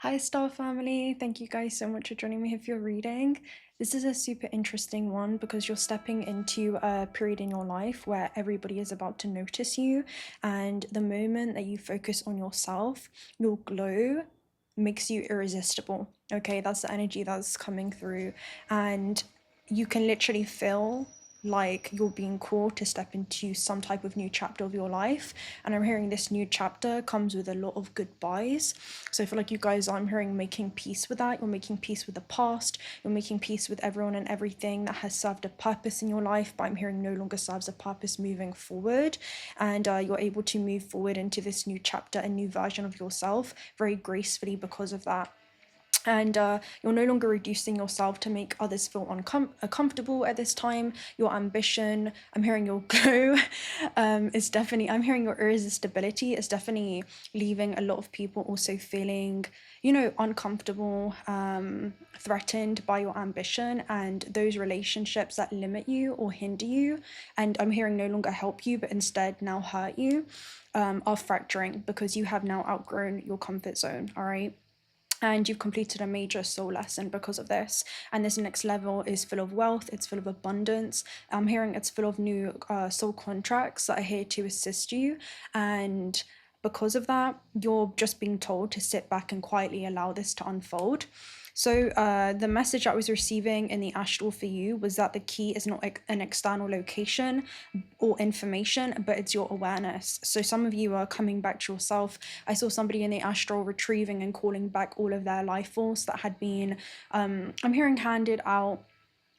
Hi, Star Family. Thank you guys so much for joining me here for your reading. This is a super interesting one because you're stepping into a period in your life where everybody is about to notice you, and the moment that you focus on yourself, your glow makes you irresistible. Okay, that's the energy that's coming through, and you can literally feel like you're being called to step into some type of new chapter of your life. And I'm hearing this new chapter comes with a lot of goodbyes. So I feel like you guys, I'm hearing making peace with that. You're making peace with the past. You're making peace with everyone and everything that has served a purpose in your life, but I'm hearing no longer serves a purpose moving forward. And you're able to move forward into this new chapter, a new version of yourself very gracefully because of that. And you're no longer reducing yourself to make others feel uncomfortable at this time. Your ambition, I'm hearing your glow, is definitely, I'm hearing your irresistibility is definitely leaving a lot of people also feeling, uncomfortable, threatened by your ambition and those relationships that limit you or hinder you. And I'm hearing no longer help you, but instead now hurt you, are fracturing because you have now outgrown your comfort zone, all right? And you've completed a major soul lesson because of this. And this next level is full of wealth, it's full of abundance. I'm hearing it's full of new soul contracts that are here to assist you. And because of that, you're just being told to sit back and quietly allow this to unfold. So the message I was receiving in the astral for you was that the key is not an external location or information, but it's your awareness. So some of you are coming back to yourself. I saw somebody in the astral retrieving and calling back all of their life force that had been, I'm hearing, handed out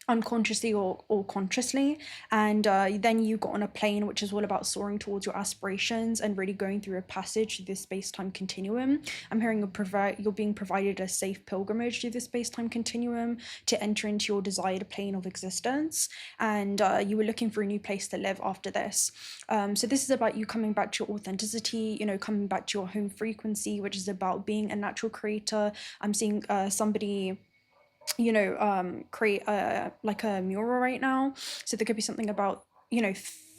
unconsciously or consciously. And then you got on a plane which is all about soaring towards your aspirations and really going through a passage through this space-time continuum. I'm hearing you're being provided a safe pilgrimage through this space-time continuum to enter into your desired plane of existence, and you were looking for a new place to live after this. So this is about you coming back to your authenticity, coming back to your home frequency, which is about being a natural creator. I'm seeing somebody create like a mural right now. So there could be something about,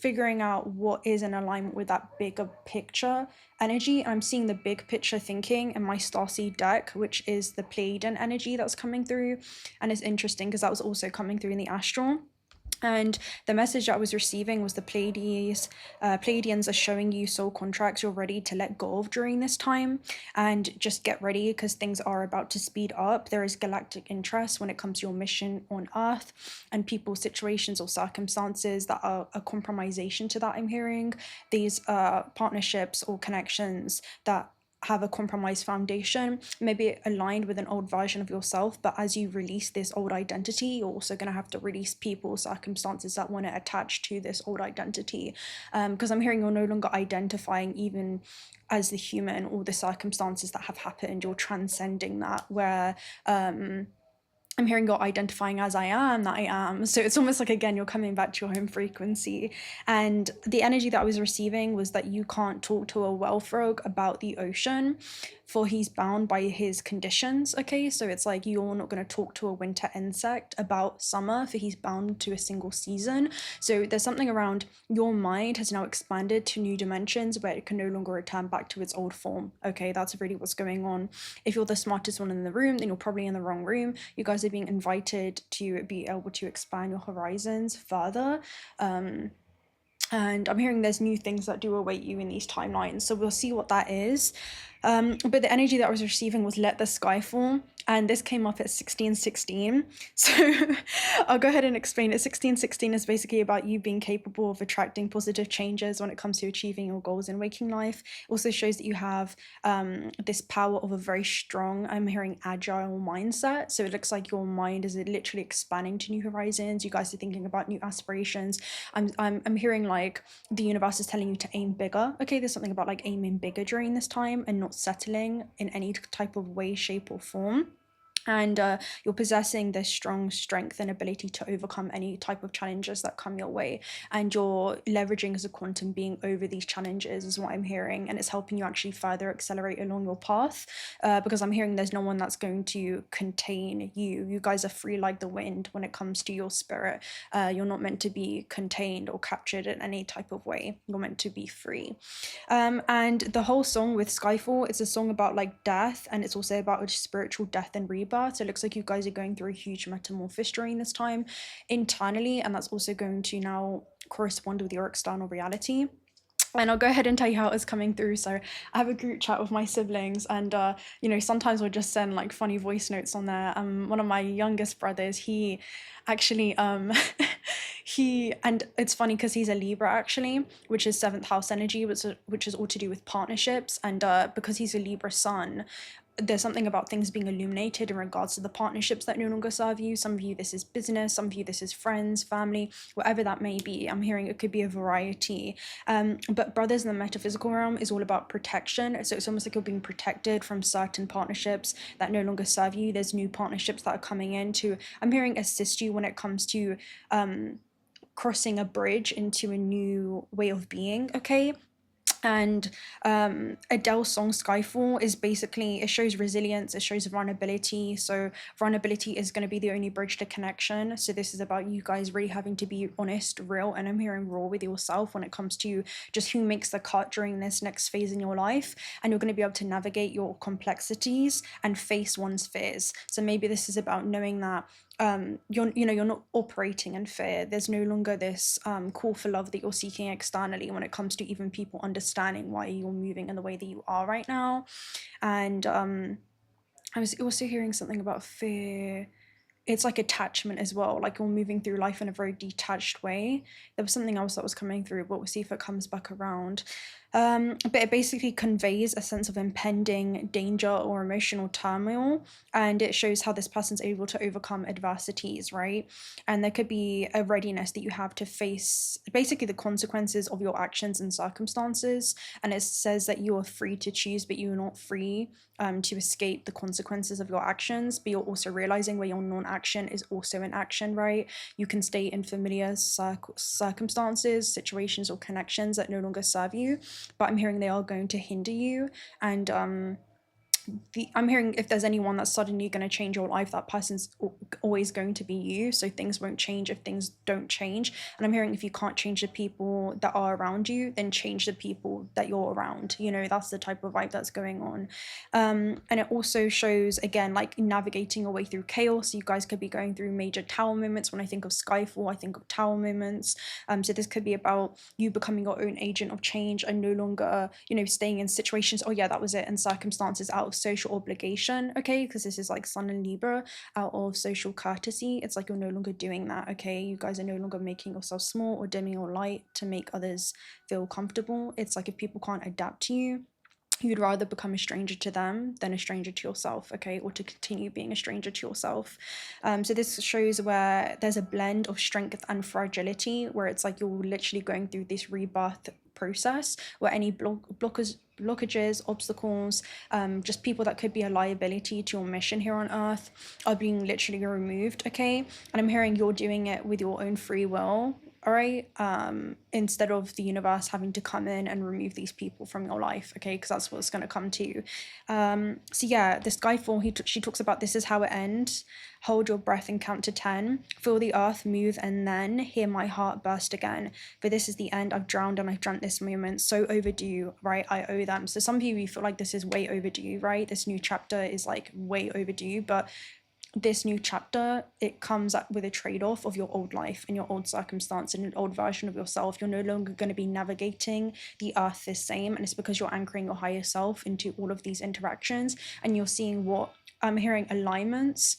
figuring out what is in alignment with that bigger picture energy. I'm seeing the big picture thinking in my starseed deck, which is the Pleiadian energy that's coming through. And it's interesting because that was also coming through in the astral. And the message that I was receiving was the Pleiades. Pleiadians are showing you soul contracts you're ready to let go of during this time. And just get ready because things are about to speed up. There is galactic interest when it comes to your mission on Earth and people, situations, or circumstances that are a compromisation to that. I'm hearing these partnerships or connections that have a compromised foundation, maybe aligned with an old version of yourself, but as you release this old identity, you're also going to have to release people, circumstances that want to attach to this old identity. Because I'm hearing you're no longer identifying even as the human or the circumstances that have happened. You're transcending that, where I'm hearing you're identifying as I am, that I am. So it's almost like, again, you're coming back to your home frequency. And the energy that I was receiving was that you can't talk to a well frog about the ocean, for he's bound by his conditions. Okay, so it's like you're not going to talk to a winter insect about summer, for he's bound to a single season. So there's something around your mind has now expanded to new dimensions where it can no longer return back to its old form. Okay, that's really what's going on. If you're the smartest one in the room, then you're probably in the wrong room. You guys are being invited to be able to expand your horizons further. And I'm hearing there's new things that do await you in these timelines, so we'll see what that is. But the energy that I was receiving was let the sky fall, and this came up at 1616. So I'll go ahead and explain it. 1616 is basically about you being capable of attracting positive changes when it comes to achieving your goals in waking life. It also shows that you have this power of a very strong, I'm hearing, agile mindset. So it looks like your mind is literally expanding to new horizons. You guys are thinking about new aspirations. I'm hearing like the universe is telling you to aim bigger. Okay, there's something about like aiming bigger during this time and not settling in any type of way, shape, or form. and you're possessing this strong strength and ability to overcome any type of challenges that come your way, and you're leveraging as a quantum being over these challenges is what I'm hearing, and it's helping you actually further accelerate along your path, because I'm hearing there's no one that's going to contain you. You guys are free like the wind when it comes to your spirit. You're not meant to be contained or captured in any type of way. You're meant to be free. And the whole song with Skyfall, it's a song about like death, and it's also about a spiritual death and rebirth. So it looks like you guys are going through a huge metamorphosis during this time internally, and that's also going to now correspond with your external reality. And I'll go ahead and tell you how it was coming through. So I have a group chat with my siblings, and you know, sometimes we'll just send like funny voice notes on there. One of my youngest brothers, he actually and it's funny because he's a Libra actually, which is 7th house energy, which is all to do with partnerships, and because he's a Libra sun, there's something about things being illuminated in regards to the partnerships that no longer serve you. Some of you, this is business. Some of you, this is friends, family, whatever that may be. I'm hearing it could be a variety. But brothers in the metaphysical realm is all about protection. So it's almost like you're being protected from certain partnerships that no longer serve you. There's new partnerships that are coming in to, I'm hearing, assist you when it comes to crossing a bridge into a new way of being, okay? And Adele's song Skyfall is basically, it shows resilience, it shows vulnerability. So vulnerability is going to be the only bridge to connection. So this is about you guys really having to be honest, real, and I'm hearing raw with yourself when it comes to just who makes the cut during this next phase in your life. And you're going to be able to navigate your complexities and face one's fears. So maybe this is about knowing that you're not operating in fear. There's no longer this call for love that you're seeking externally when it comes to even people understanding why you're moving in the way that you are right now. And I was also hearing something about fear. It's like attachment as well, like you're moving through life in a very detached way. There was something else that was coming through, but we'll see if it comes back around. But it basically conveys a sense of impending danger or emotional turmoil, and it shows how this person's able to overcome adversities, right? And there could be a readiness that you have to face basically the consequences of your actions and circumstances. And it says that you are free to choose, but you're not free to escape the consequences of your actions, but you're also realizing where your non-action is also an action, right? You can stay in familiar circumstances, situations, or connections that no longer serve you, but I'm hearing they are going to hinder you. And I'm hearing if there's anyone that's suddenly going to change your life, that person's always going to be you. So things won't change if things don't change. And I'm hearing if you can't change the people that are around you, then change the people that you're around. You know, that's the type of vibe that's going on. And it also shows, again, like navigating your way through chaos. You guys could be going through major tower moments. When I think of Skyfall, I think of tower moments. So this could be about you becoming your own agent of change and no longer, you know, staying in situations, oh yeah, that was it, and circumstances out of social obligation, okay? Because this is like Sun and Libra, out of social courtesy. It's like you're no longer doing that, okay? You guys are no longer making yourself small or dimming your light to make others feel comfortable. It's like if people can't adapt to you, you'd rather become a stranger to them than a stranger to yourself, okay? Or to continue being a stranger to yourself. So this shows where there's a blend of strength and fragility, where it's like you're literally going through this rebirth process where any blockages, obstacles, just people that could be a liability to your mission here on earth are being literally removed, okay? And I'm hearing you're doing it with your own free will, all right, instead of the universe having to come in and remove these people from your life, okay, because that's what it's going to come to. So yeah, this Skyfall, she talks about this is how it ends. Hold your breath and count to 10. Feel the earth move and then hear my heart burst again. For this is the end. I've drowned and I've dreamt this moment. So overdue, right? I owe them. So some people feel like this is way overdue, right? This new chapter is like way overdue, but this new chapter, it comes up with a trade-off of your old life and your old circumstance and an old version of yourself. You're no longer going to be navigating the earth the same, and it's because you're anchoring your higher self into all of these interactions, and you're seeing what I'm hearing alignments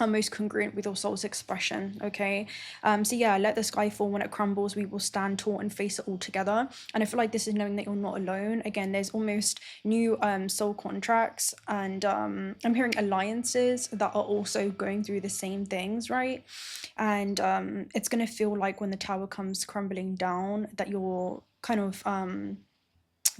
are most congruent with your soul's expression, okay? So yeah, let the sky fall. When it crumbles, we will stand tall and face it all together. And I feel like this is knowing that you're not alone. Again, there's almost new soul contracts, and I'm hearing alliances that are also going through the same things, right? And it's going to feel like when the tower comes crumbling down that you're kind of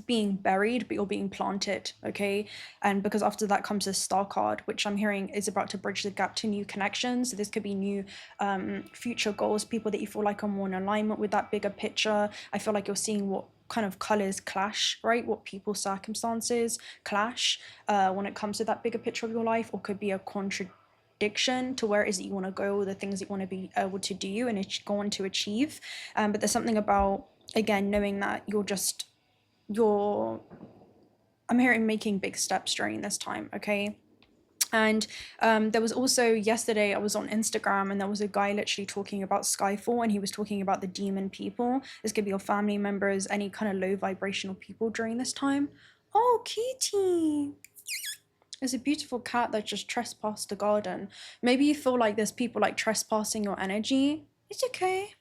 being buried, but you're being planted, okay? And because after that comes a star card, which I'm hearing is about to bridge the gap to new connections. So this could be new future goals, people that you feel like are more in alignment with that bigger picture. I feel like you're seeing what kind of colors clash, right? What people's circumstances clash when it comes to that bigger picture of your life, or could be a contradiction to where it is that you want to go, or the things that you want to be able to do and go on to achieve. But there's something about, again, knowing that I'm hearing making big steps during this time, okay? And there was also, yesterday I was on Instagram and there was a guy literally talking about Skyfall, and he was talking about the demon people. This could be your family members, any kind of low vibrational people during this time. Oh, Kitty! There's a beautiful cat that just trespassed the garden. Maybe you feel like there's people like trespassing your energy. It's okay.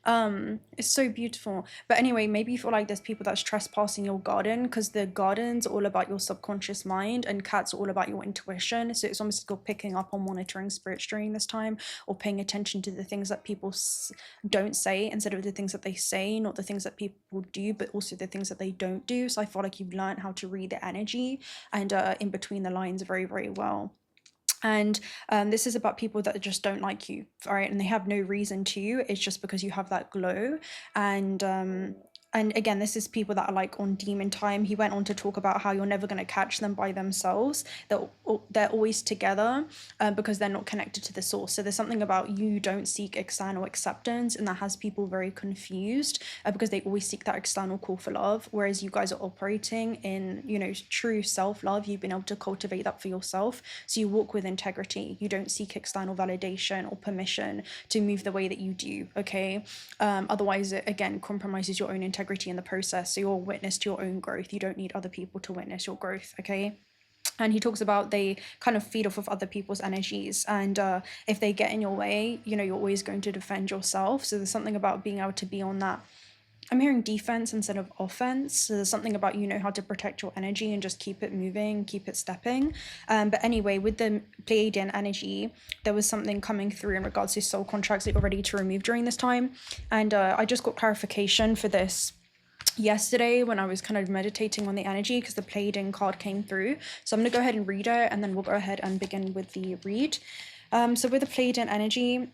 It's so beautiful. But anyway, maybe you feel like there's people that's trespassing your garden, because the garden's all about your subconscious mind and cats are all about your intuition. So it's almost like you're picking up on monitoring spirits during this time, or paying attention to the things that people don't say instead of the things that they say, not the things that people do, but also the things that they don't do. So I feel like you've learned how to read the energy and in between the lines very, very well. And this is about people that just don't like you, all right? And they have no reason to. It's just because you have that glow. And again, this is people that are like on demon time. He went on to talk about how you're never going to catch them by themselves. They're always together because they're not connected to the source. So there's something about you don't seek external acceptance, and that has people very confused because they always seek that external call for love. Whereas you guys are operating in, you know, true self-love. You've been able to cultivate that for yourself. So you walk with integrity. You don't seek external validation or permission to move the way that you do, okay? Otherwise, it, again, compromises your own integrity in the process. So you're a witness to your own growth. You don't need other people to witness your growth, okay? And he talks about they kind of feed off of other people's energies, and if they get in your way, you know, you're always going to defend yourself. So there's something about being able to be on that, I'm hearing defense instead of offense. So there's something about, you know, how to protect your energy and just keep it moving, keep it stepping. But anyway, with the Pleiadian energy, there was something coming through in regards to soul contracts that you're ready to remove during this time. And I just got clarification for this yesterday when I was kind of meditating on the energy, because the Pleiadian card came through. So I'm going to go ahead and read it, and then we'll go ahead and begin with the read. So with the Pleiadian energy,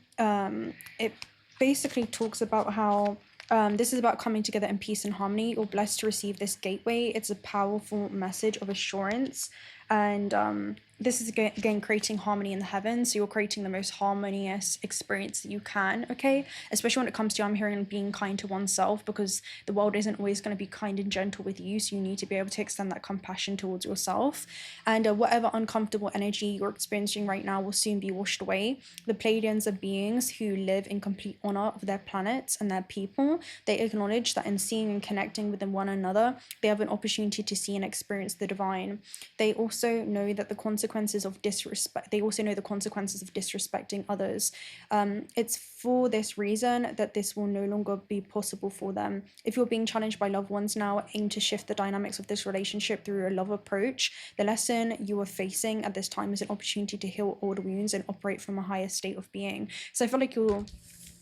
it basically talks about how this is about coming together in peace and harmony. You're blessed to receive this gateway. It's a powerful message of assurance. And this is, again, creating harmony in the heavens. So you're creating the most harmonious experience that you can, okay? Especially when it comes to, I'm hearing, being kind to oneself, because the world isn't always going to be kind and gentle with you. So you need to be able to extend that compassion towards yourself. And whatever uncomfortable energy you're experiencing right now will soon be washed away. The Pleiadians are beings who live in complete honor of their planets and their people. They acknowledge that in seeing and connecting with one another, they have an opportunity to see and experience the divine. They also know that the consequences of disrespect, they also know the consequences of disrespecting others. It's for this reason that this will no longer be possible for them. If you're being challenged by loved ones now, aim to shift the dynamics of this relationship through a love approach. The lesson you are facing at this time is an opportunity to heal old wounds and operate from a higher state of being. So I feel like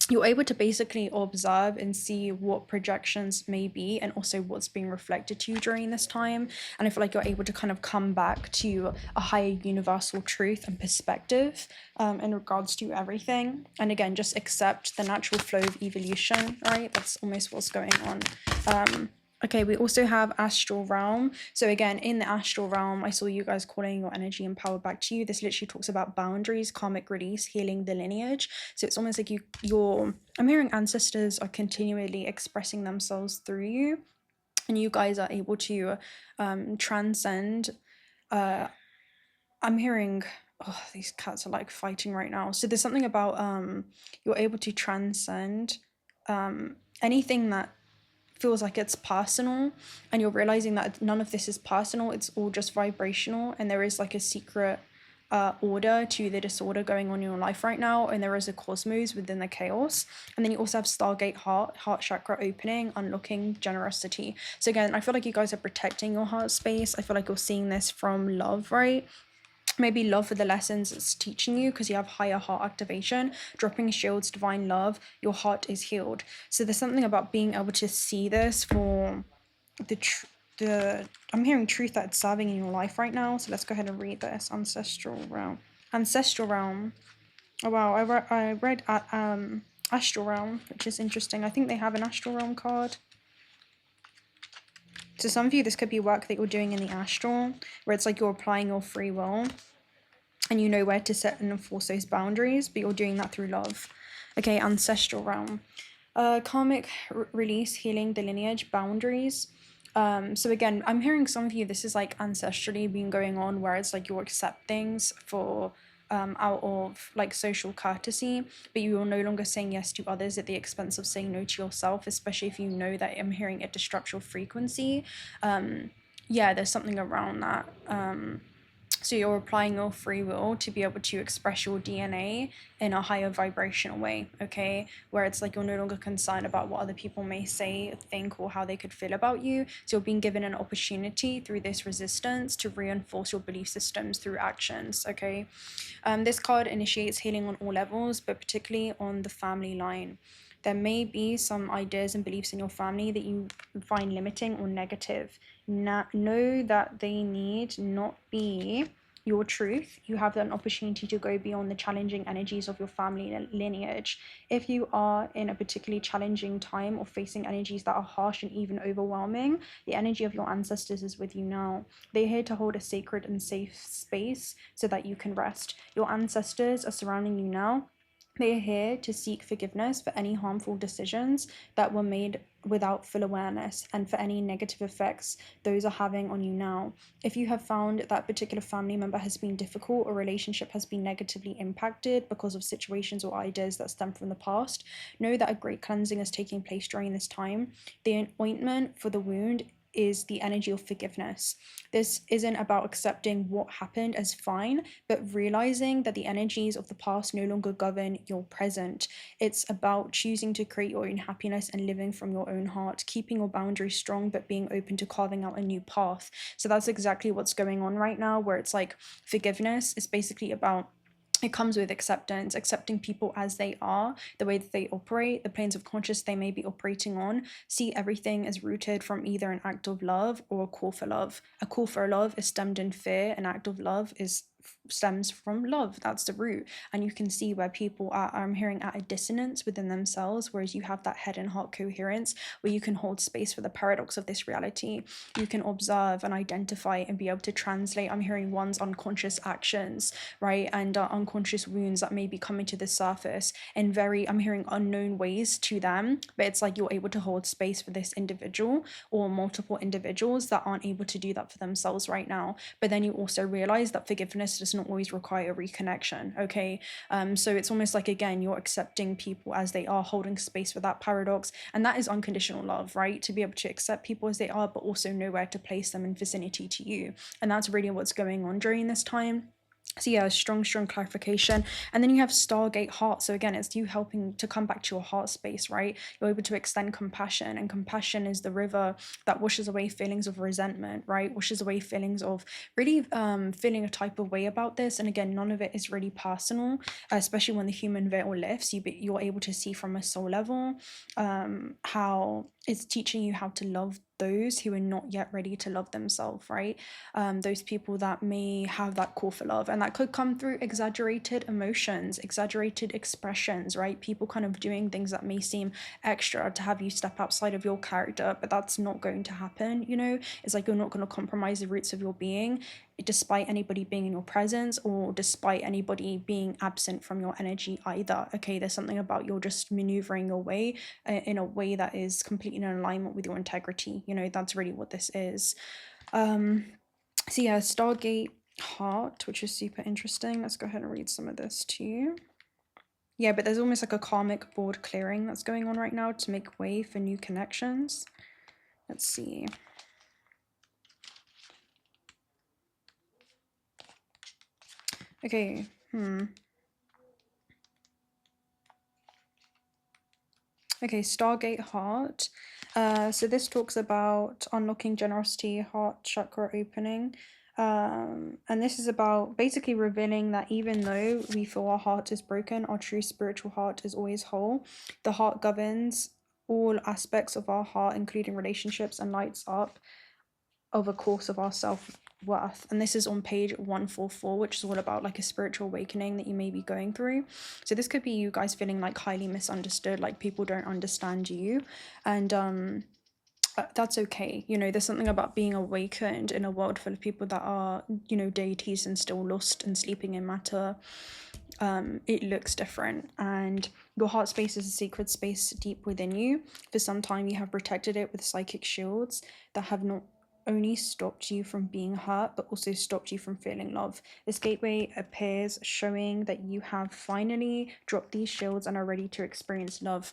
you're able to basically observe and see what projections may be, and also what's being reflected to you during this time. And I feel like you're able to kind of come back to a higher universal truth and perspective in regards to everything. And again, just accept the natural flow of evolution, right? That's almost what's going on. Okay, we also have astral realm. So again, in the astral realm, I saw you guys calling your energy and power back to you. This literally talks about boundaries, karmic release, healing the lineage. So it's almost like I'm hearing ancestors are continually expressing themselves through you, and you guys are able to transcend. I'm hearing, oh, these cats are like fighting right now. So there's something about you're able to transcend anything that feels like it's personal, and you're realizing that none of this is personal, it's all just vibrational, and there is like a secret order to the disorder going on in your life right now, and there is a cosmos within the chaos. And then you also have Stargate heart chakra opening, unlocking generosity. So again, I feel like you guys are protecting your heart space. I feel like you're seeing this from love, right? Maybe love for the lessons it's teaching you, because you have higher heart activation, dropping shields, divine love, your heart is healed. So there's something about being able to see this for the I'm hearing truth that it's serving in your life right now. So let's go ahead and read this. Ancestral realm. Ancestral realm. Oh wow, I read Astral Realm, which is interesting. I think they have an Astral Realm card. So some of you, this could be work that you're doing in the astral, where it's like you're applying your free will and you know where to set and enforce those boundaries, but you're doing that through love. Okay, Ancestral Realm. Karmic release, healing the lineage, boundaries. So again, I'm hearing some of you, this is like ancestrally been going on, where it's like you accept things for out of like social courtesy, but you're no longer saying yes to others at the expense of saying no to yourself, especially if you know that I'm hearing it disrupts your frequency. Yeah, there's something around that. So you're applying your free will to be able to express your DNA in a higher vibrational way, okay? Where it's like you're no longer concerned about what other people may say, think, or how they could feel about you. So you're being given an opportunity through this resistance to reinforce your belief systems through actions, okay? This card initiates healing on all levels, but particularly on the family line. There may be some ideas and beliefs in your family that you find limiting or negative. Know that they need not be your truth. You have an opportunity to go beyond the challenging energies of your family lineage. If you are in a particularly challenging time or facing energies that are harsh and even overwhelming, the energy of your ancestors is with you now. They're here to hold a sacred and safe space so that you can rest. Your ancestors are surrounding you now. They are here to seek forgiveness for any harmful decisions that were made without full awareness and for any negative effects those are having on you now. If you have found that particular family member has been difficult or relationship has been negatively impacted because of situations or ideas that stem from the past, know that a great cleansing is taking place during this time. The ointment for the wound is the energy of forgiveness. This isn't about accepting what happened as fine, but realizing that the energies of the past no longer govern your present. It's about choosing to create your own happiness and living from your own heart, keeping your boundaries strong, but being open to carving out a new path. So that's exactly what's going on right now, where it's like forgiveness is basically about, it comes with acceptance, accepting people as they are, the way that they operate, the planes of conscious they may be operating on. See everything as rooted from either an act of love or a call for love. A call for love is stemmed in fear. An act of love stems from love. That's the root. And you can see where people are, I'm hearing, at a dissonance within themselves, whereas you have that head and heart coherence where you can hold space for the paradox of this reality. You can observe and identify and be able to translate, I'm hearing, one's unconscious actions, right? And unconscious wounds that may be coming to the surface in very, I'm hearing, unknown ways to them, but it's like you're able to hold space for this individual or multiple individuals that aren't able to do that for themselves right now. But then you also realize that forgiveness does not always require reconnection, okay? So it's almost like, again, you're accepting people as they are, holding space for that paradox, and that is unconditional love, right? To be able to accept people as they are, but also know where to place them in vicinity to you. And that's really what's going on during this time. So yeah, strong clarification. And then you have Stargate Heart. So again, it's you helping to come back to your heart space, right? You're able to extend compassion, and compassion is the river that washes away feelings of resentment, right? Washes away feelings of really feeling a type of way about this. And again, none of it is really personal, especially when the human veil lifts. You're able to see from a soul level how it's teaching you how to love those who are not yet ready to love themselves, right? Those people that may have that call for love, and that could come through exaggerated emotions, exaggerated expressions, right? People kind of doing things that may seem extra to have you step outside of your character, but that's not going to happen, you know? It's like you're not going to compromise the roots of your being despite anybody being in your presence or despite anybody being absent from your energy either, okay? There's something about you're just maneuvering your way in a way that is completely in alignment with your integrity, you know? That's really what this is. So yeah, Stargate Heart, which is super interesting. Let's go ahead and read some of this to you. Yeah, but there's almost like a karmic board clearing that's going on right now to make way for new connections. Let's see. Okay, Okay, Stargate Heart. So this talks about unlocking generosity, heart chakra opening. And this is about basically revealing that even though we feel our heart is broken, our true spiritual heart is always whole. The heart governs all aspects of our heart, including relationships, and lights up of a course of our self-worth. And this is on page 144, which is all about like a spiritual awakening that you may be going through. So this could be you guys feeling like highly misunderstood, like people don't understand you. And that's okay. You know, there's something about being awakened in a world full of people that are, you know, deities and still lost and sleeping in matter. It looks different, and your heart space is a sacred space deep within you. For some time you have protected it with psychic shields that have not only stopped you from being hurt, but also stopped you from feeling love. This gateway appears, showing that you have finally dropped these shields and are ready to experience love.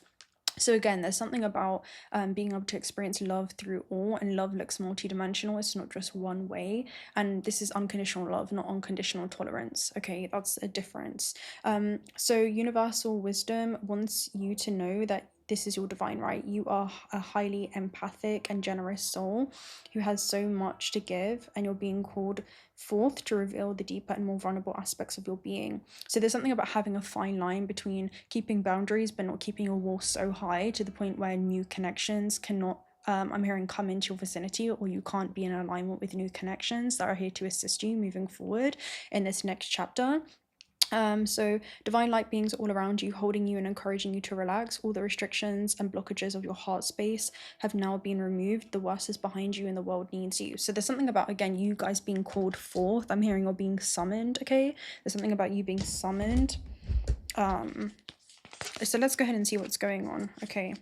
So again, there's something about being able to experience love through all, and love looks multidimensional. It's not just one way, and this is unconditional love, not unconditional tolerance. Okay, that's a difference. So universal wisdom wants you to know that this is your divine right. You are a highly empathic and generous soul who has so much to give, and you're being called forth to reveal the deeper and more vulnerable aspects of your being. So there's something about having a fine line between keeping boundaries but not keeping your wall so high to the point where new connections cannot I'm hearing come into your vicinity, or you can't be in alignment with new connections that are here to assist you moving forward in this next chapter. So divine light beings all around you, holding you and encouraging you to relax. All the restrictions and blockages of your heart space have now been removed. The worst is behind you and the world needs you. So there's something about, again, you guys being called forth. I'm hearing you're being summoned, okay? There's something about you being summoned. So let's go ahead and see what's going on. Okay,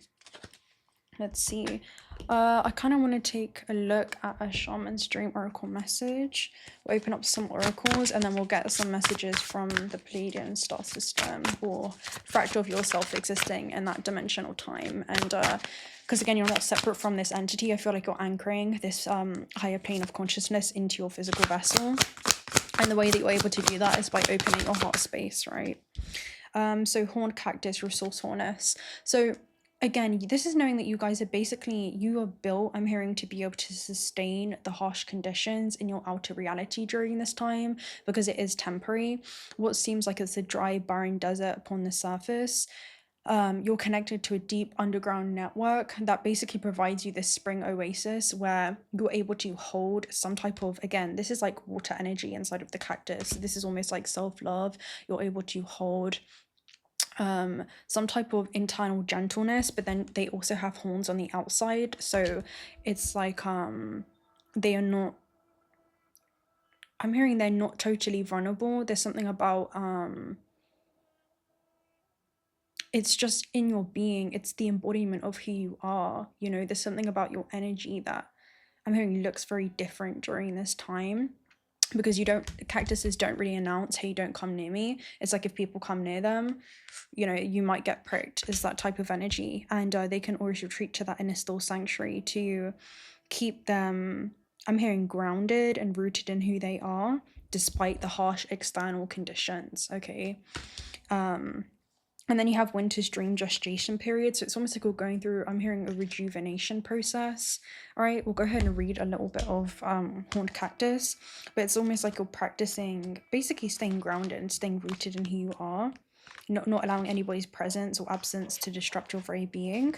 let's see. I kind of want to take a look at a shaman's dream oracle message. We'll open up some oracles and then we'll get some messages from the Pleiadian star system, or fractal of yourself existing in that dimensional time. And because again, you're not separate from this entity, I feel like you're anchoring this higher plane of consciousness into your physical vessel. And the way that you're able to do that is by opening your heart space, right? So horned cactus, resourcefulness. So again, this is knowing that you guys are basically, you are built, I'm hearing, to be able to sustain the harsh conditions in your outer reality during this time, because it is temporary. What seems like it's a dry, barren desert upon the surface, you're connected to a deep underground network that basically provides you this spring oasis where you're able to hold some type of, again, this is like water energy inside of the cactus. This is almost like self-love. You're able to hold some type of internal gentleness, but then they also have horns on the outside, so it's like they are not, I'm hearing they're not totally vulnerable. There's something about it's just in your being, it's the embodiment of who you are, you know. There's something about your energy that I'm hearing looks very different during this time, because cactuses don't really announce, hey, don't come near me. It's like if people come near them, you know, you might get pricked. It's that type of energy. And they can always retreat to that inner still sanctuary to keep them, I'm hearing, grounded and rooted in who they are, despite the harsh external conditions, okay? And then you have winter's dream gestation period. So it's almost like we're going through, I'm hearing, a rejuvenation process. All right, we'll go ahead and read a little bit of horned cactus. But it's almost like you're practicing basically staying grounded and staying rooted in who you are. Not allowing anybody's presence or absence to disrupt your very being.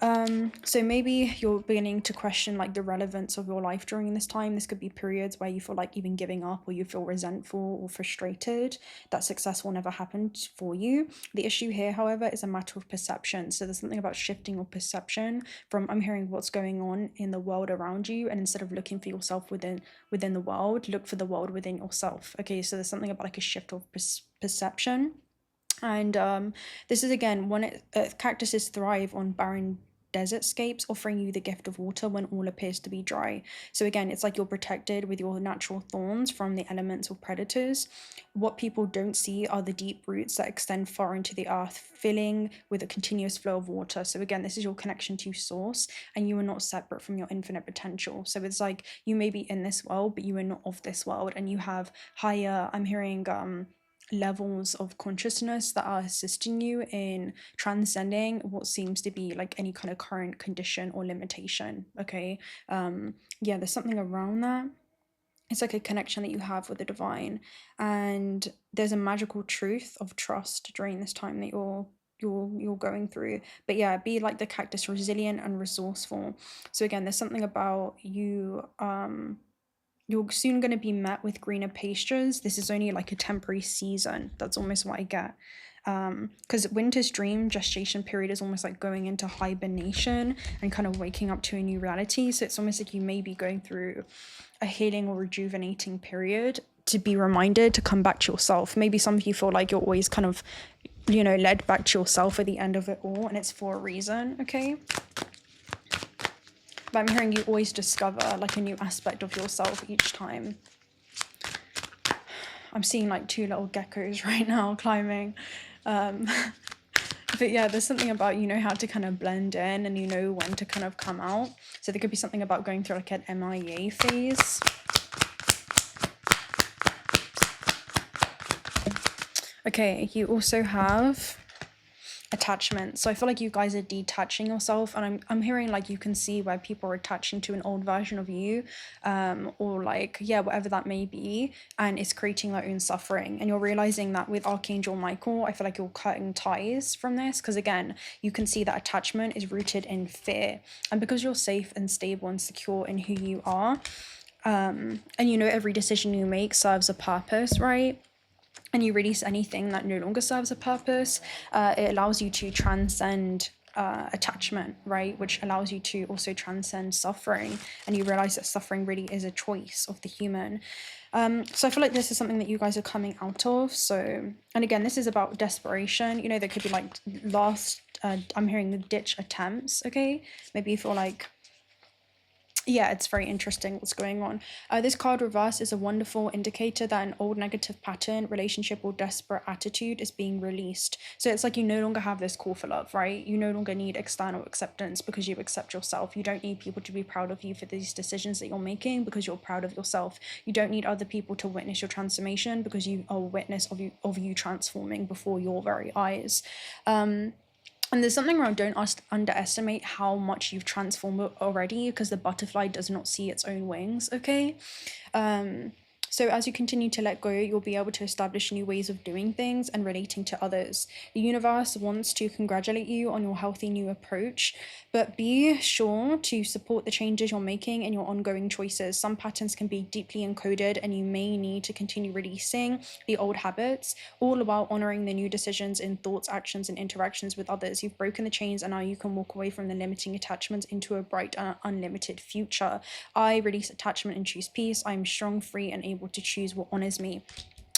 So maybe you're beginning to question like the relevance of your life during this time. This could be periods where you feel like even giving up, or you feel resentful or frustrated that success will never happen for you. The issue here, however, is a matter of perception. So there's something about shifting your perception from, I'm hearing, what's going on in the world around you, and instead of looking for yourself within the world, look for the world within yourself. Okay, so there's something about like a shift of perception. And this is, again, when cactuses thrive on barren desertscapes, offering you the gift of water when all appears to be dry. So again, it's like you're protected with your natural thorns from the elements or predators. What people don't see are the deep roots that extend far into the earth, filling with a continuous flow of water. So again, this is your connection to source, and you are not separate from your infinite potential. So it's like you may be in this world, but you are not of this world, and you have higher, I'm hearing, levels of consciousness that are assisting you in transcending what seems to be like any kind of current condition or limitation. Okay, yeah, there's something around that. It's like a connection that you have with the divine, and there's a magical truth of trust during this time that you're you're going through. But yeah, be like the cactus, resilient and resourceful. So again, there's something about you, you're soon going to be met with greener pastures. This is only like a temporary season. That's almost what I get. Because winter's dream gestation period is almost like going into hibernation and kind of waking up to a new reality. So it's almost like you may be going through a healing or rejuvenating period to be reminded to come back to yourself. Maybe some of you feel like you're always kind of, led back to yourself at the end of it all, and it's for a reason, okay? But I'm hearing you always discover like a new aspect of yourself each time. I'm seeing like 2 little geckos right now climbing. But yeah, there's something about, how to kind of blend in, and when to kind of come out. So there could be something about going through like an MIA phase. Okay, you also have attachment. So I feel like you guys are detaching yourself, and I'm hearing like you can see where people are attaching to an old version of you, or like, yeah, whatever that may be, and it's creating their own suffering. And you're realizing that with Archangel Michael, I feel like you're cutting ties from this, because again, you can see that attachment is rooted in fear, and because you're safe and stable and secure in who you are, and every decision you make serves a purpose, right? And you release anything that no longer serves a purpose, it allows you to transcend attachment, right? Which allows you to also transcend suffering. And you realize that suffering really is a choice of the human. So I feel like this is something that you guys are coming out of. So, and again, this is about desperation. There could be like I'm hearing the ditch attempts, okay? Maybe you feel like, yeah, it's very interesting what's going on. This card reverse is a wonderful indicator that an old negative pattern, relationship, or desperate attitude is being released. So it's like you no longer have this call for love, right? You no longer need external acceptance because you accept yourself. You don't need people to be proud of you for these decisions that you're making because you're proud of yourself. You don't need other people to witness your transformation because you are a witness of you transforming before your very eyes. And there's something around, don't underestimate how much you've transformed already, because the butterfly does not see its own wings, okay? So as you continue to let go, you'll be able to establish new ways of doing things and relating to others. The universe wants to congratulate you on your healthy new approach, but be sure to support the changes you're making and your ongoing choices. Some patterns can be deeply encoded, and you may need to continue releasing the old habits, all while honoring the new decisions in thoughts, actions, and interactions with others. You've broken the chains, and now you can walk away from the limiting attachments into a bright, unlimited future. I release attachment and choose peace. I'm strong, free, and able to choose what honors me.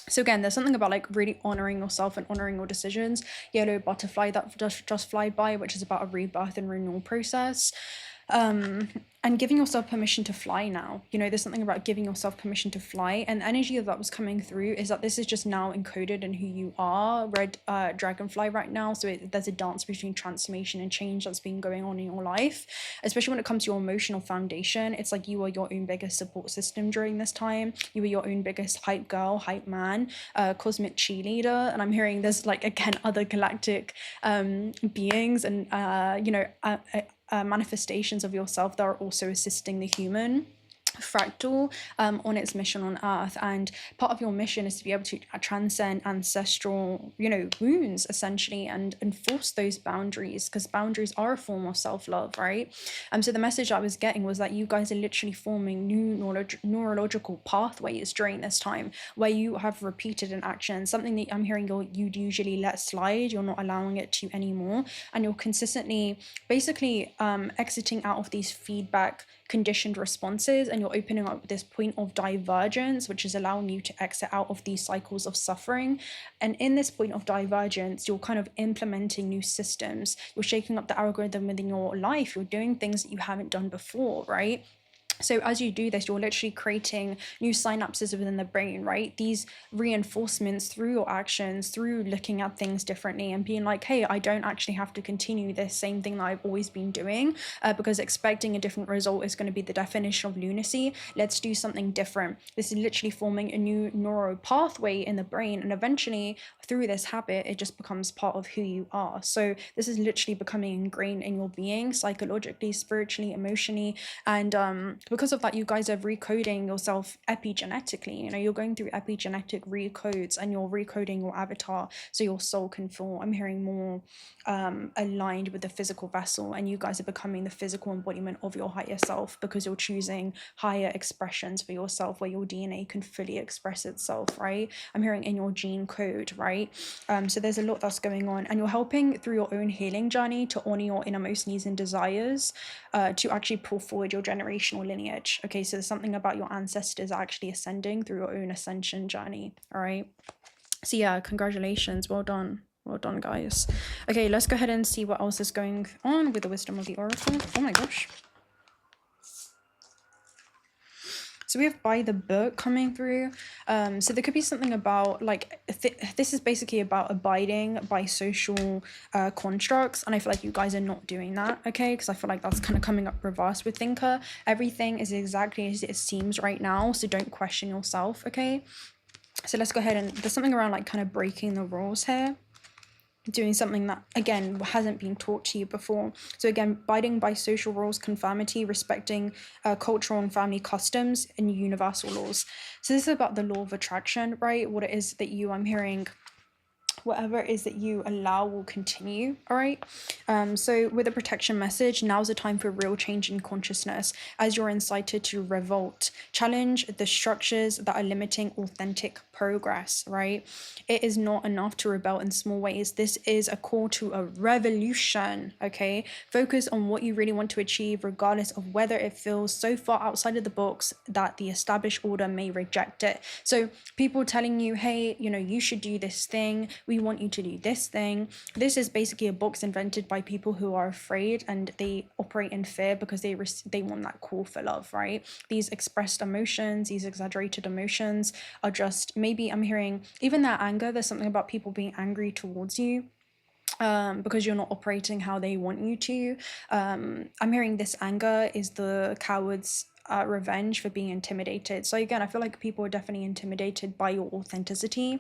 So again, there's something about like really honoring yourself and honoring your decisions. Yellow butterfly that just fly by, which is about a rebirth and renewal process. And giving yourself permission to fly now. There's something about giving yourself permission to fly, and the energy that was coming through is that this is just now encoded in who you are. Red dragonfly right now, so there's a dance between transformation and change that's been going on in your life, especially when it comes to your emotional foundation. It's like you are your own biggest support system during this time. You are your own biggest hype girl, hype man, cosmic cheerleader. And I'm hearing there's like, again, other galactic beings and manifestations of yourself that are also assisting the human fractal on its mission on Earth. And part of your mission is to be able to transcend ancestral wounds essentially, and enforce those boundaries, because boundaries are a form of self-love, right? So the message I was getting was that you guys are literally forming new neurological pathways during this time, where you have repeated an action, something that I'm hearing you'd usually let slide, you're not allowing it to anymore, and you're consistently basically exiting out of these feedback conditioned responses, and you're opening up this point of divergence, which is allowing you to exit out of these cycles of suffering. And in this point of divergence, you're kind of implementing new systems, you're shaking up the algorithm within your life, you're doing things that you haven't done before, right? So as you do this, you're literally creating new synapses within the brain, right? These reinforcements through your actions, through looking at things differently and being like, hey, I don't actually have to continue this same thing that I've always been doing, because expecting a different result is going to be the definition of lunacy. Let's do something different. This is literally forming a new neural pathway in the brain, and eventually through this habit, it just becomes part of who you are. So this is literally becoming ingrained in your being, psychologically, spiritually, emotionally, and because of that, you guys are recoding yourself epigenetically. You know, you're going through epigenetic recodes and you're recoding your avatar so your soul can feel, I'm hearing, more aligned with the physical vessel, and you guys are becoming the physical embodiment of your higher self because you're choosing higher expressions for yourself where your DNA can fully express itself, right? I'm hearing in your gene code, right? So there's a lot that's going on, and you're helping through your own healing journey to honor your innermost needs and desires, to actually pull forward your generational lineage. Okay, so there's something about your ancestors actually ascending through your own ascension journey. All right, so yeah, congratulations, well done guys. Okay, let's go ahead and see what else is going on with the wisdom of the oracle. Oh my gosh. So we have by the book coming through. So there could be something about like, this is basically about abiding by social constructs. And I feel like you guys are not doing that, okay? Because I feel like that's kind of coming up reverse with thinker. Everything is exactly as it seems right now. So don't question yourself, okay? So let's go ahead and there's something around like kind of breaking the rules here. Doing something that, again, hasn't been taught to you before. So again, abiding by social rules, conformity, respecting cultural and family customs and universal laws. So this is about the law of attraction, right? What it is that you, I'm hearing, whatever it is that you allow will continue. All right. So with a protection message, now's the time for real change in consciousness as you're incited to revolt, challenge the structures that are limiting authentic progress, right? It is not enough to rebel in small ways. This is a call to a revolution. Okay, focus on what you really want to achieve, regardless of whether it feels so far outside of the box that the established order may reject it. So people telling you, hey, you know, you should do this thing, we want you to do this thing. This is basically a box invented by people who are afraid and they operate in fear because they want that call for love, right? These expressed emotions, these exaggerated emotions are just, maybe I'm hearing even that anger. There's something about people being angry towards you because you're not operating how they want you to. I'm hearing this anger is the coward's revenge for being intimidated. So again, I feel like people are definitely intimidated by your authenticity.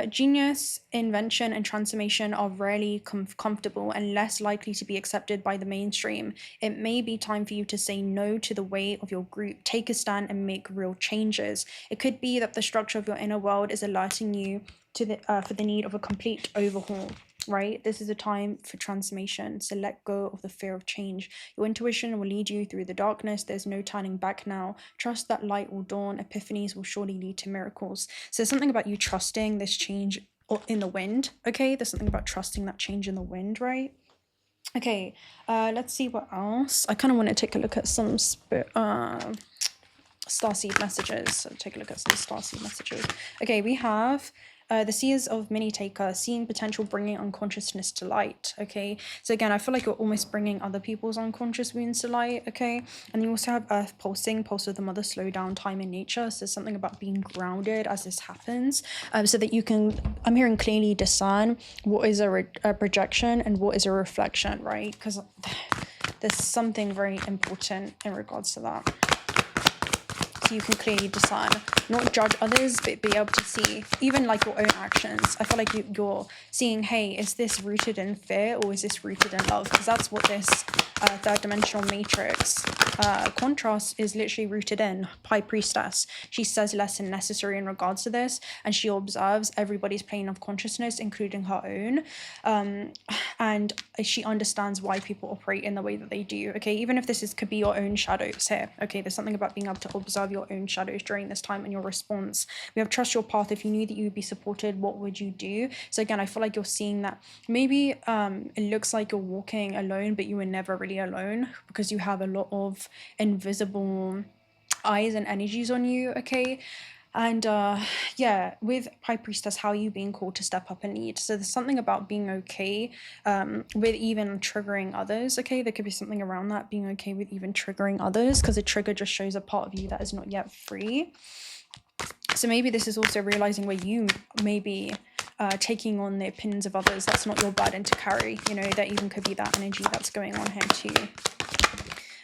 Genius, invention, and transformation are rarely comfortable and less likely to be accepted by the mainstream. It may be time for you to say no to the way of your group, take a stand, and make real changes. It could be that the structure of your inner world is alerting you to the for the need of a complete overhaul. Right? This is a time for transformation. So let go of the fear of change. Your intuition will lead you through the darkness. There's no turning back now. Trust that light will dawn. Epiphanies will surely lead to miracles. So there's something about you trusting this change in the wind. Okay, there's something about trusting that change in the wind, right? Okay, let's see what else. I kind of want to take a look at some starseed messages. So take a look at some starseed messages. Okay, we have the seers of mini taker, seeing potential, bringing unconsciousness to light. Okay, so again, I feel like you're almost bringing other people's unconscious wounds to light. Okay, and you also have earth pulsing, pulse of the mother, slow down time in nature. So something about being grounded as this happens, so that you can, I'm hearing, clearly discern what is a projection and what is a reflection, right? Because there's something very important in regards to that. You can clearly discern, not judge others, but be able to see even like your own actions. I feel like you're seeing, hey, is this rooted in fear or is this rooted in love? Because that's what this third dimensional matrix contrast is literally rooted in. High Priestess, she says less than necessary in regards to this, and she observes everybody's plane of consciousness, including her own, and she understands why people operate in the way that they do. Okay, even if this could be your own shadows here. Okay, there's something about being able to observe your own shadows during this time and your response. We have trust your path. If you knew that you would be supported, what would you do? So again, I feel like you're seeing that maybe it looks like you're walking alone, but you were never really alone because you have a lot of invisible eyes and energies on you. Okay, and yeah, with High Priestess, how are you being called to step up and lead? So there's something about being okay with even triggering others. Okay, there could be something around that, being okay with even triggering others, because a trigger just shows a part of you that is not yet free. So maybe this is also realizing where you may be taking on the opinions of others. That's not your burden to carry. You know, that even could be that energy that's going on here too.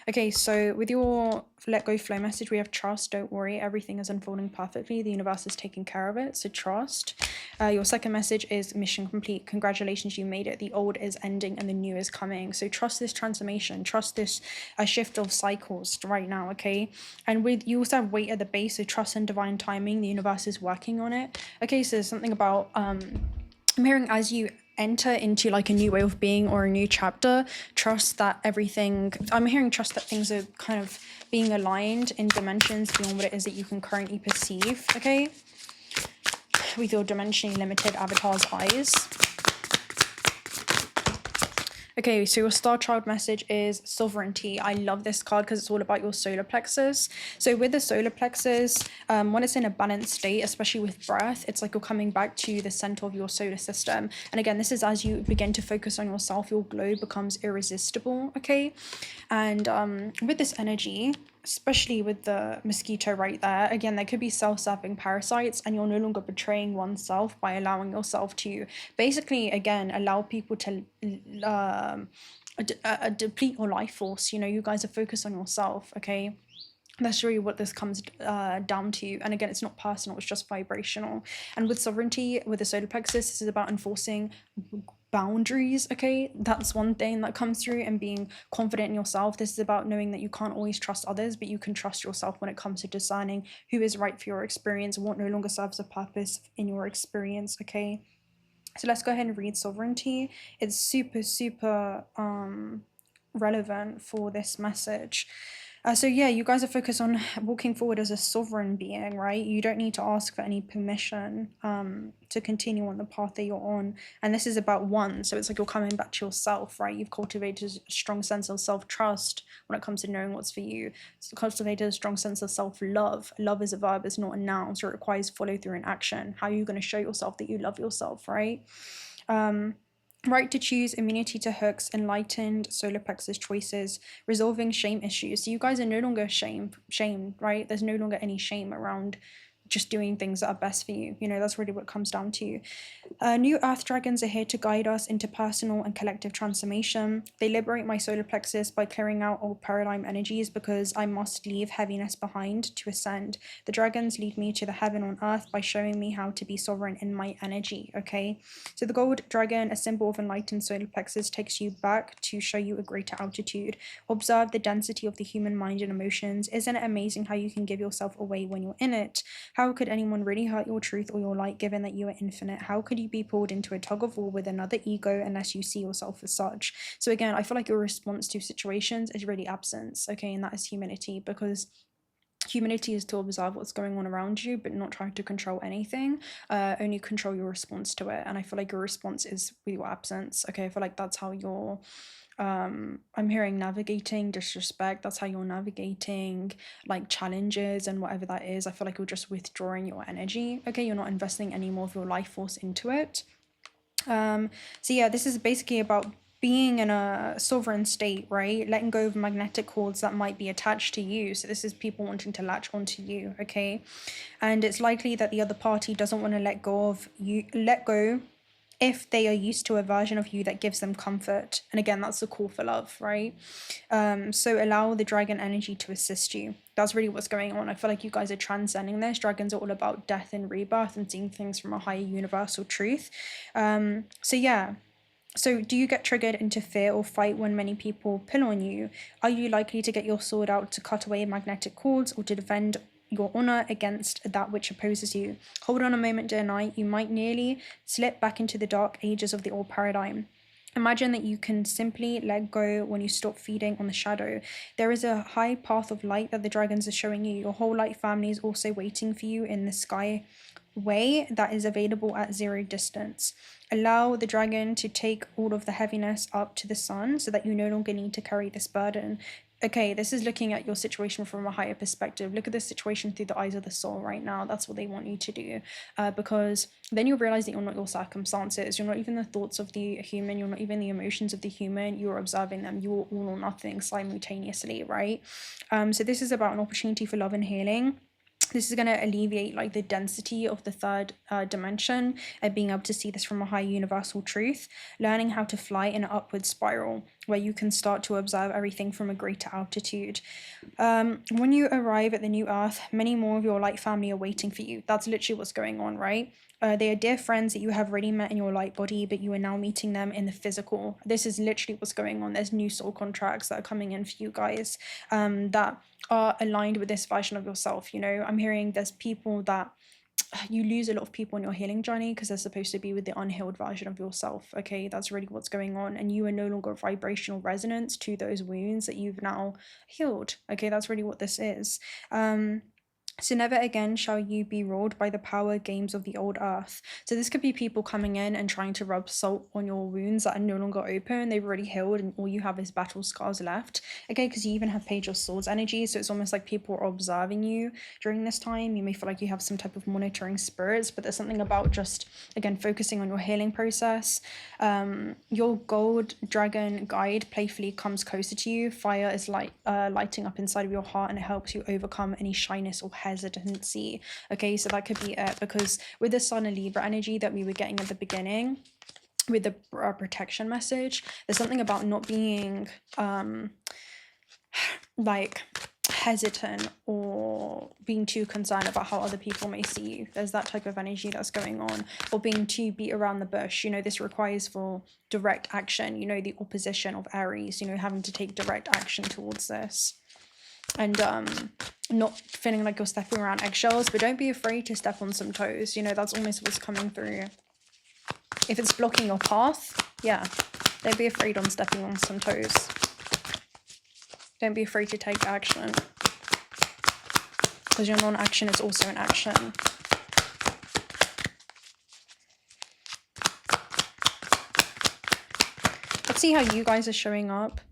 Okay, so with your let go flow message, we have trust. Don't worry, everything is unfolding perfectly. The universe is taking care of it, so trust. Your second message is mission complete. Congratulations, you made it. The old is ending and the new is coming. So trust this transformation. Trust this shift of cycles right now, okay? And with you also have weight at the base, so trust in divine timing. The universe is working on it. Okay, so there's something about I'm hearing as you enter into like a new way of being or a new chapter, trust that everything, I'm hearing trust that things are kind of being aligned in dimensions beyond what it is that you can currently perceive, okay? With your dimensionally limited avatar's eyes. Okay, so your star child message is sovereignty. I love this card because it's all about your solar plexus. So with the solar plexus, when it's in a balanced state, especially with breath, it's like you're coming back to the center of your solar system. And again, this is as you begin to focus on yourself, your glow becomes irresistible, okay? And with this energy, especially with the mosquito right there, again, there could be self-serving parasites and you're no longer betraying oneself by allowing yourself to basically, again, allow people to deplete your life force. You know, you guys are focused on yourself, okay? That's really what this comes down to. And again, it's not personal, it's just vibrational. And with sovereignty, with the solar plexus, this is about enforcing boundaries, okay? That's one thing that comes through, and being confident in yourself. This is about knowing that you can't always trust others, but you can trust yourself when it comes to discerning who is right for your experience and what no longer serves a purpose in your experience, okay? So let's go ahead and read sovereignty. It's super relevant for this message. So yeah, you guys are focused on walking forward as a sovereign being, right? You don't need to ask for any permission to continue on the path that you're on. And this is about one, so it's like you're coming back to yourself, right? You've cultivated a strong sense of self-trust when it comes to knowing what's for you. So cultivated a strong sense of self-love. Love is a verb, it's not a noun, so it requires follow through and action. How are you going to show yourself that you love yourself, right? Right to choose, immunity to hooks, enlightened solar plexus choices, resolving shame issues. So you guys are no longer shamed, right? There's no longer any shame around just doing things that are best for you. You know, that's really what it comes down to. New earth dragons are here to guide us into personal and collective transformation. They liberate my solar plexus by clearing out old paradigm energies, because I must leave heaviness behind to ascend. The dragons lead me to the heaven on earth by showing me how to be sovereign in my energy, okay? So the gold dragon, a symbol of enlightened solar plexus, takes you back to show you a greater altitude. Observe the density of the human mind and emotions. Isn't it amazing how you can give yourself away when you're in it? How could anyone really hurt your truth or your light, given that you are infinite? How could you be pulled into a tug of war with another ego unless you see yourself as such? So again, I feel like your response to situations is really absence, okay? And that is humility, because humility is to observe what's going on around you, but not try to control anything, only control your response to it. And I feel like your response is with your absence, okay? I feel like that's how you're I'm hearing navigating disrespect. That's how you're navigating like challenges and whatever that is. I feel like you're just withdrawing your energy, okay? You're not investing any more of your life force into it. So yeah, this is basically about being in a sovereign state, right? Letting go of magnetic cords that might be attached to you. So this is people wanting to latch onto you, okay? And it's likely that the other party doesn't want to let go if they are used to a version of you that gives them comfort. And again, that's the call for love, right? So allow the dragon energy to assist you. That's really what's going on. I feel like you guys are transcending this. Dragons are all about death and rebirth and seeing things from a higher universal truth. So yeah. So do you get triggered into fear or fight when many people pull on you? Are you likely to get your sword out to cut away magnetic cords, or to defend your honor against that which opposes you? Hold on a moment, dear knight. You might nearly slip back into the dark ages of the old paradigm. Imagine that you can simply let go when you stop feeding on the shadow. There is a high path of light that the dragons are showing you. Your whole light family is also waiting for you in the sky way that is available at 0 distance. Allow the dragon to take all of the heaviness up to the sun so that you no longer need to carry this burden. Okay, this is looking at your situation from a higher perspective. Look at this situation through the eyes of the soul right now. That's what they want you to do, because then you'll realize that you're not your circumstances. You're not even the thoughts of the human. You're not even the emotions of the human. You're observing them. You're all or nothing simultaneously, right? So this is about an opportunity for love and healing. This is going to alleviate like the density of the third dimension and being able to see this from a high universal truth, learning how to fly in an upward spiral where you can start to observe everything from a greater altitude. When you arrive at the new earth, many more of your light family are waiting for you. That's literally what's going on, right? They are dear friends that you have already met in your light body, but you are now meeting them in the physical. This is literally what's going on. There's new soul contracts that are coming in for you guys that are aligned with this version of yourself. You know, I'm hearing there's people that you lose a lot of people on your healing journey because they're supposed to be with the unhealed version of yourself. Okay, that's really what's going on, and you are no longer vibrational resonance to those wounds that you've now healed. Okay, that's really what this is. So never again shall you be ruled by the power games of the old earth. So this could be people coming in and trying to rub salt on your wounds that are no longer open. They've already healed and all you have is battle scars left. Okay, because you even have Page of Swords energy. So it's almost like people are observing you during this time. You may feel like you have some type of monitoring spirits, but there's something about just, again, focusing on your healing process. Your gold dragon guide playfully comes closer to you. Fire is lighting up inside of your heart, and it helps you overcome any shyness or hesitancy. Okay, so that could be it, because with the Sun and Libra energy that we were getting at the beginning with the protection message, there's something about not being like hesitant or being too concerned about how other people may see you. There's that type of energy that's going on, or being too beat around the bush. You know, this requires for direct action, you know, the opposition of Aries, you know, having to take direct action towards this. And not feeling like you're stepping around eggshells, but don't be afraid to step on some toes. You know, that's almost what's coming through. If it's blocking your path, yeah, don't be afraid on stepping on some toes. Don't be afraid to take action, because your non-action is also an action. Let's see how you guys are showing up.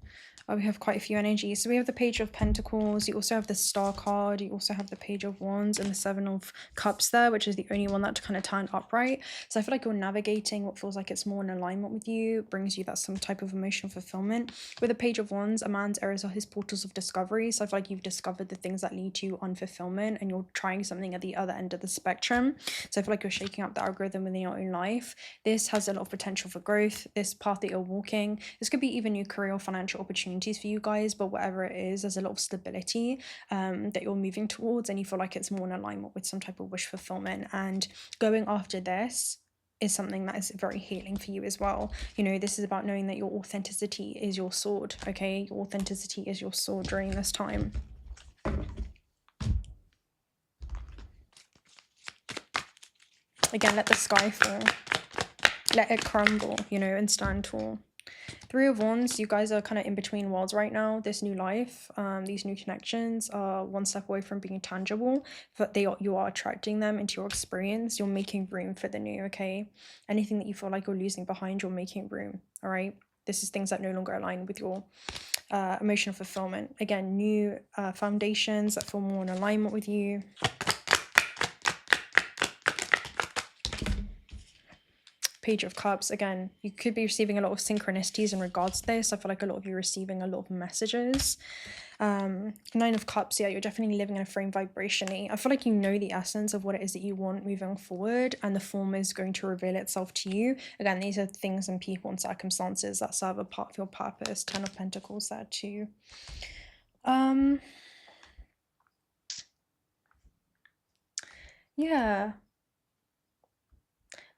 We have quite a few energies. So we have the Page of Pentacles, you also have the Star card, you also have the Page of Wands and the Seven of Cups there, which is the only one that kind of turned upright. So I feel like you're navigating what feels like it's more in alignment with you, brings you that some type of emotional fulfillment. With the Page of Wands, a man's errors are his portals of discovery. So I feel like you've discovered the things that lead to unfulfillment, and you're trying something at the other end of the spectrum. So I feel like you're shaking up the algorithm within your own life. This has a lot of potential for growth. This path that you're walking, this could be even new career or financial opportunities for you guys, but whatever it is, there's a lot of stability that you're moving towards, and you feel like it's more in alignment with some type of wish fulfillment. And going after this is something that is very healing for you as well. You know, this is about knowing that your authenticity is your sword. Okay, your authenticity is your sword during this time. Again, let the sky fall, let it crumble, you know, and stand tall. Three of Wands, you guys are kind of in between worlds right now. This new life, these new connections are one step away from being tangible, but you are attracting them into your experience. You're making room for the new, okay? Anything that you feel like you're losing behind, you're making room, all right? This is things that no longer align with your emotional fulfillment. Again, new foundations that feel more in alignment with you. Page of Cups, again, you could be receiving a lot of synchronicities in regards to this. I feel like a lot of you are receiving a lot of messages. Nine of Cups, yeah, you're definitely living in a frame vibrationally. I feel like you know the essence of what it is that you want moving forward, and the form is going to reveal itself to you. Again, these are things and people and circumstances that serve a part of your purpose. Ten of Pentacles there too. Yeah.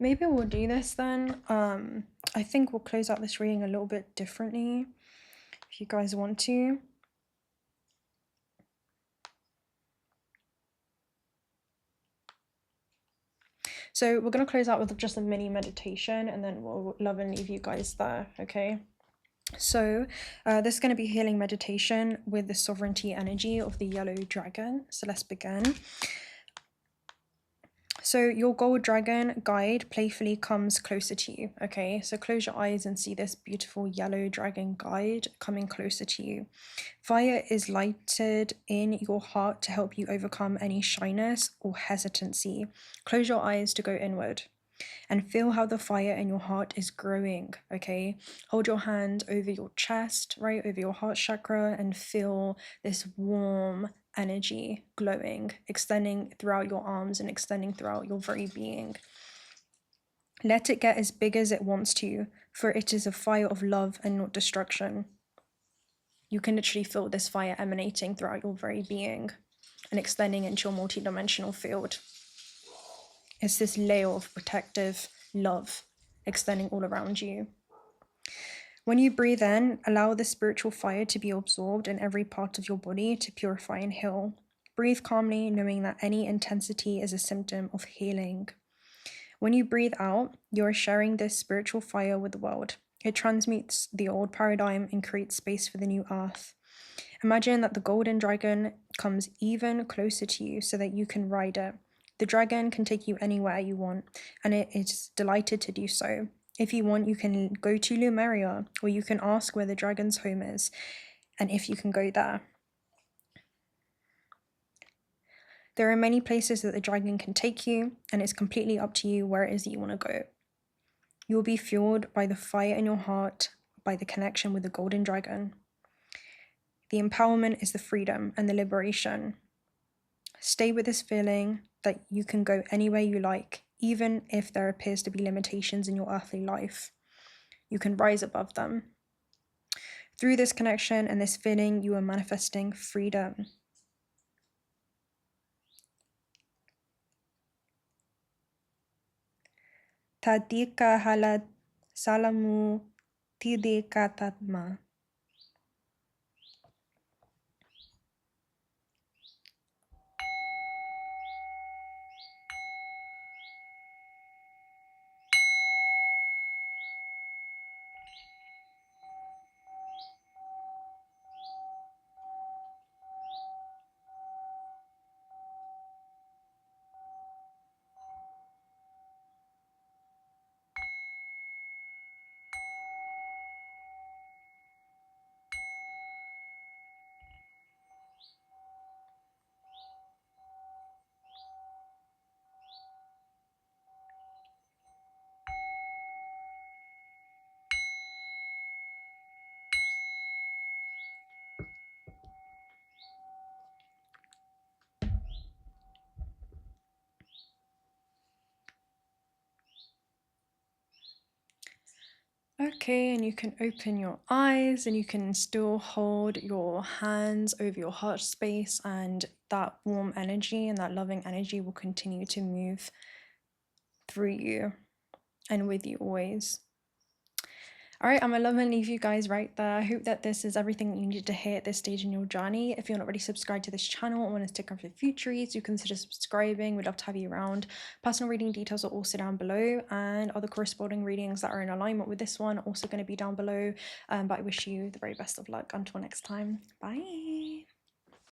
Maybe we'll do this then. I think we'll close out this reading a little bit differently, if you guys want to. So we're going to close out with just a mini meditation, and then we'll love and leave you guys there, okay? So this is going to be healing meditation with the sovereignty energy of the yellow dragon. So let's begin. So your gold dragon guide playfully comes closer to you, okay? So close your eyes and see this beautiful yellow dragon guide coming closer to you. Fire is lighted in your heart to help you overcome any shyness or hesitancy. Close your eyes to go inward and feel how the fire in your heart is growing, okay? Hold your hand over your chest, right, over your heart chakra, and feel this warm energy glowing, extending throughout your arms and extending throughout your very being. Let it get as big as it wants to, for it is a fire of love and not destruction. You can literally feel this fire emanating throughout your very being and extending into your multidimensional field. It's this layer of protective love extending all around you. When you breathe in, allow the spiritual fire to be absorbed in every part of your body to purify and heal. Breathe calmly, knowing that any intensity is a symptom of healing. When you breathe out, you are sharing this spiritual fire with the world. It transmutes the old paradigm and creates space for the new earth. Imagine that the golden dragon comes even closer to you so that you can ride it. The dragon can take you anywhere you want, and it is delighted to do so. If you want, you can go to Lemuria, or you can ask where the dragon's home is, and if you can go there. There are many places that the dragon can take you, and it's completely up to you where it is that you want to go. You will be fueled by the fire in your heart, by the connection with the golden dragon. The empowerment is the freedom and the liberation. Stay with this feeling that you can go anywhere you like, even if there appears to be limitations in your earthly life. You can rise above them. Through this connection and this feeling, you are manifesting freedom. 𝓣𝓸𝓾𝓪𝓷𝓪𝓵. Okay, and you can open your eyes and you can still hold your hands over your heart space, and that warm energy and that loving energy will continue to move through you and with you always. All right, I'm gonna love and leave you guys right there. I hope that this is everything that you needed to hear at this stage in your journey. If you're not already subscribed to this channel or want to stick around for future reads, you consider subscribing. We'd love to have you around. Personal reading details are also down below, and other corresponding readings that are in alignment with this one are also going to be down below. But I wish you the very best of luck. Until next time, bye.